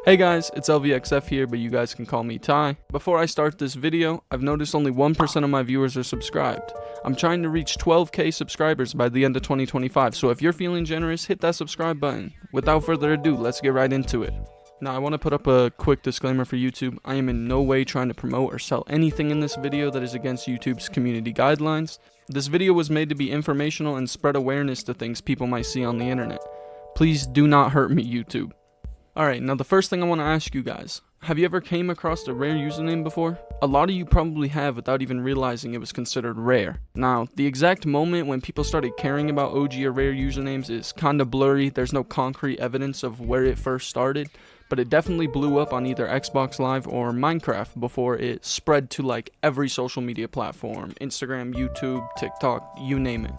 Hey guys, it's LVXF here, but you guys can call me Ty. Before I start this video, I've noticed only 1% of my viewers are subscribed. I'm trying to reach 12k subscribers by the end of 2025, so if you're feeling generous, hit that subscribe button. Without further ado, let's get right into it. Now I want to put up a quick disclaimer for YouTube. I am in no way trying to promote or sell anything in this video that is against YouTube's community guidelines. This video was made to be informational and spread awareness to things people might see on the internet. Please do not hurt me, YouTube. Alright, now the first thing I want to ask you guys, have you ever came across a rare username before? A lot of you probably have without even realizing it was considered rare. Now, the exact moment when people started caring about OG or rare usernames is kinda blurry. There's no concrete evidence of where it first started, but it definitely blew up on either Xbox Live or Minecraft before it spread to like every social media platform, Instagram, YouTube, TikTok, you name it.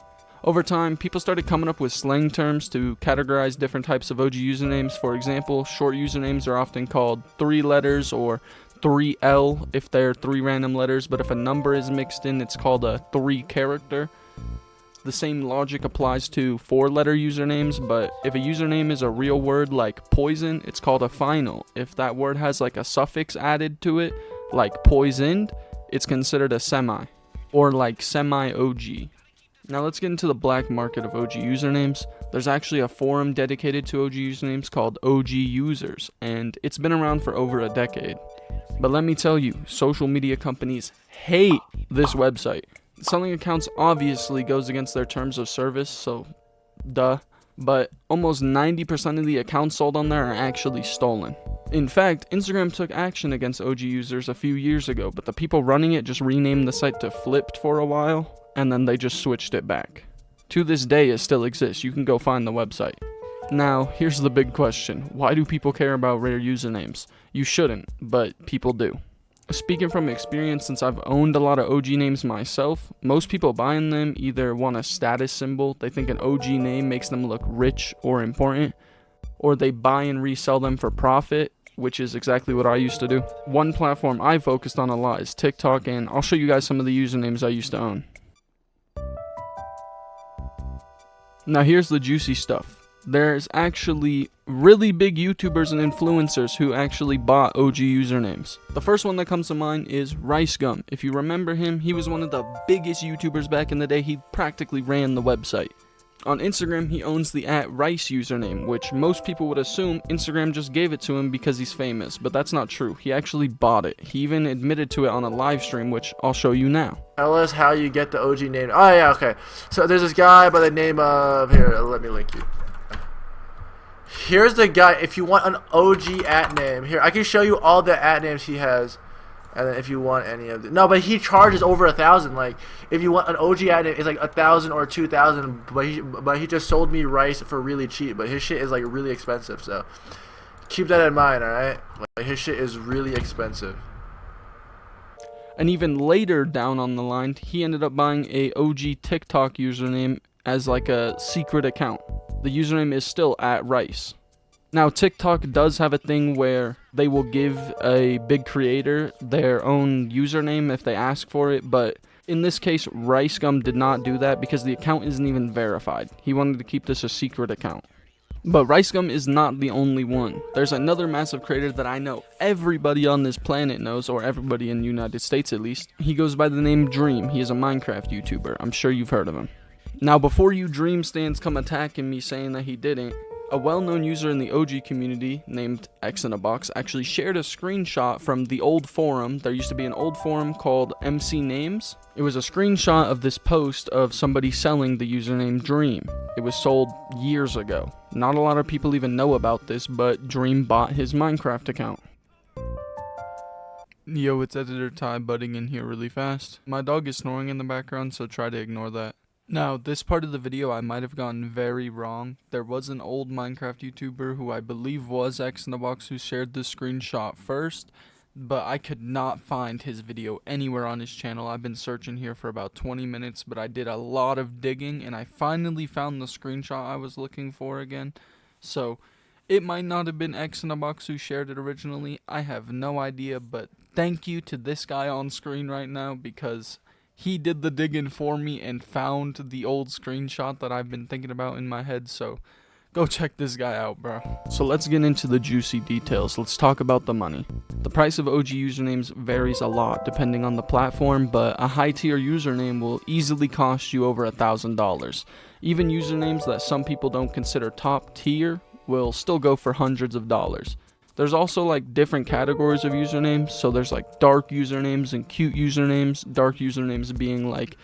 Over time, people started coming up with slang terms to categorize different types of OG usernames. For example, short usernames are often called 3 letters or 3L if they're 3 random letters, but if a number is mixed in, it's called a 3 character. The same logic applies to 4-letter usernames, but if a username is a real word like poison, it's called a final. If that word has like a suffix added to it, like poisoned, it's considered a semi, or like semi-OG. Now let's get into the black market of OG usernames. There's actually a forum dedicated to OG usernames called OG Users, and it's been around for over a decade. But let me tell you, social media companies hate this website. Selling accounts obviously goes against their terms of service, so duh. But almost 90% of the accounts sold on there are actually stolen. In fact, Instagram took action against OG users a few years ago, but the people running it just renamed the site to Flipped for a while, and then they just switched it back. To this day, it still exists. You can go find the website. Now, here's the big question. Why do people care about rare usernames? You shouldn't, but people do. Speaking from experience, since I've owned a lot of OG names myself, most people buying them either want a status symbol, they think an OG name makes them look rich or important, or they buy and resell them for profit, which is exactly what I used to do. One platform I focused on a lot is TikTok, and I'll show you guys some of the usernames I used to own. Now here's the juicy stuff. There's actually really big YouTubers and influencers who actually bought OG usernames. The first one that comes to mind is RiceGum. If you remember him, he was one of the biggest YouTubers back in the day. He practically ran the website. On Instagram, he owns the @Rice username, which most people would assume Instagram just gave it to him because he's famous, but that's not true. He actually bought it. He even admitted to it on a live stream, which I'll show you now. Tell us how you get the OG name. Oh yeah, okay. So there's this guy by the name of, here, let me link you. Here's the guy. If you want an OG @name, here I can show you all the @names he has. And then if you want any of it, no, but he charges over 1,000. Like if you want an OG name, it's like 1,000 or 2,000. But he just sold me rice for really cheap. But his shit is like really expensive. So keep that in mind, all right? Like, his shit is really expensive. And even later down on the line, he ended up buying a OG TikTok username as like a secret account. The username is still @Rice. Now, TikTok does have a thing where they will give a big creator their own username if they ask for it, but in this case, RiceGum did not do that because the account isn't even verified. He wanted to keep this a secret account. But RiceGum is not the only one. There's another massive creator that I know everybody on this planet knows, or everybody in the United States at least. He goes by the name Dream. He is a Minecraft YouTuber. I'm sure you've heard of him. Now, before you Dream stands come attacking me saying that he didn't, a well-known user in the OG community named X actually shared a screenshot from the old forum. There used to be an old forum called MC Names. It was a screenshot of this post of somebody selling the username Dream. It was sold years ago. Not a lot of people even know about this, but Dream bought his Minecraft account. Yo, it's Editor Ty butting in here really fast. My dog is snoring in the background, so try to ignore that. Now, this part of the video I might have gotten very wrong. There was an old Minecraft YouTuber who I believe was X who shared this screenshot first, but I could not find his video anywhere on his channel. I've been searching here for about 20 minutes, but I did a lot of digging, and I finally found the screenshot I was looking for again. So, it might not have been X who shared it originally. I have no idea, but thank you to this guy on screen right now because he did the digging for me and found the old screenshot that I've been thinking about in my head, so Go check this guy out, bro. So let's get into the juicy details. Let's talk about the money. The price of OG usernames varies a lot depending on the platform, but a high tier username will easily cost you over $1,000. Even usernames that some people don't consider top tier will still go for hundreds of dollars. There's also like different categories of usernames. So there's like dark usernames and cute usernames. Dark usernames being like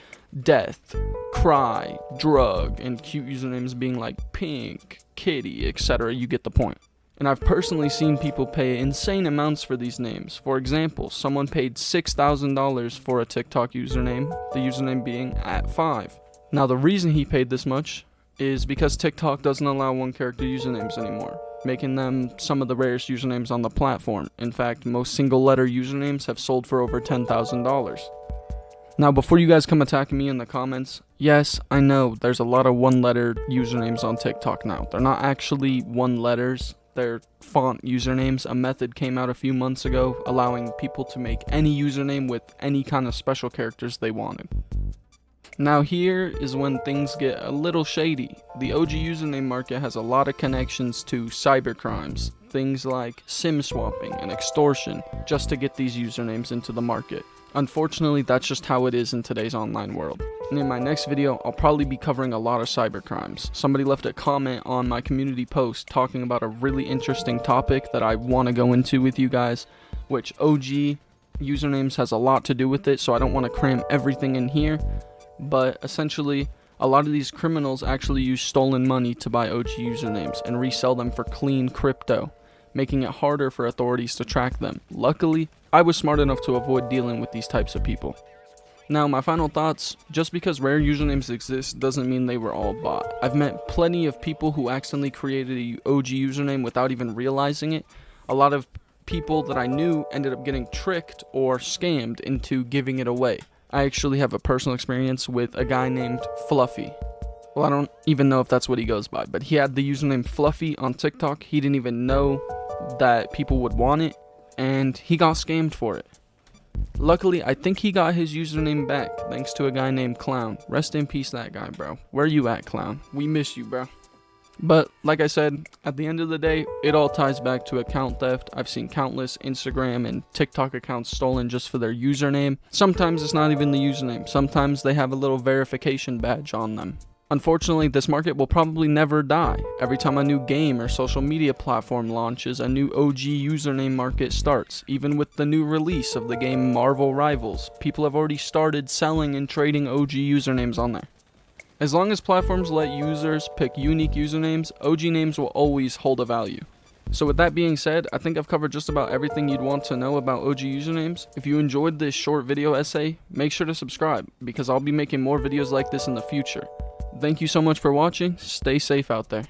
death, cry, drug, and cute usernames being like pink, kitty, etc. You get the point. And I've personally seen people pay insane amounts for these names. For example, someone paid $6,000 for a TikTok username, the username being @5. Now the reason he paid this much is because TikTok doesn't allow one character usernames anymore, making them some of the rarest usernames on the platform. In fact, most single letter usernames have sold for over $10,000. Now, before you guys come attacking me in the comments, yes, I know there's a lot of one-letter usernames on TikTok now. They're not actually one letters, they're font usernames. A method came out a few months ago allowing people to make any username with any kind of special characters they wanted. Now here is when things get a little shady. The OG username market has a lot of connections to cybercrimes, things like SIM swapping and extortion, just to get these usernames into the market. Unfortunately, that's just how it is in today's online world. And in my next video, I'll probably be covering a lot of cybercrimes. Somebody left a comment on my community post talking about a really interesting topic that I want to go into with you guys, which OG usernames has a lot to do with it, so I don't want to cram everything in here. But essentially, a lot of these criminals actually use stolen money to buy OG usernames and resell them for clean crypto, making it harder for authorities to track them. Luckily, I was smart enough to avoid dealing with these types of people. Now, my final thoughts: just because rare usernames exist doesn't mean they were all bought. I've met plenty of people who accidentally created a OG username without even realizing it. A lot of people that I knew ended up getting tricked or scammed into giving it away. I actually have a personal experience with a guy named Fluffy. Well, I don't even know if that's what he goes by, but he had the username Fluffy on TikTok. He didn't even know that people would want it, and he got scammed for it. Luckily, I think he got his username back thanks to a guy named Clown. Rest in peace, that guy, bro. Where you at, Clown? We miss you, bro. But like I said, at the end of the day, it all ties back to account theft. I've seen countless Instagram and TikTok accounts stolen just for their username. Sometimes it's not even the username. Sometimes they have a little verification badge on them. Unfortunately, this market will probably never die. Every time a new game or social media platform launches, a new OG username market starts. Even with the new release of the game Marvel Rivals, people have already started selling and trading OG usernames on there. As long as platforms let users pick unique usernames, OG names will always hold a value. So with that being said, I think I've covered just about everything you'd want to know about OG usernames. If you enjoyed this short video essay, make sure to subscribe, because I'll be making more videos like this in the future. Thank you so much for watching. Stay safe out there.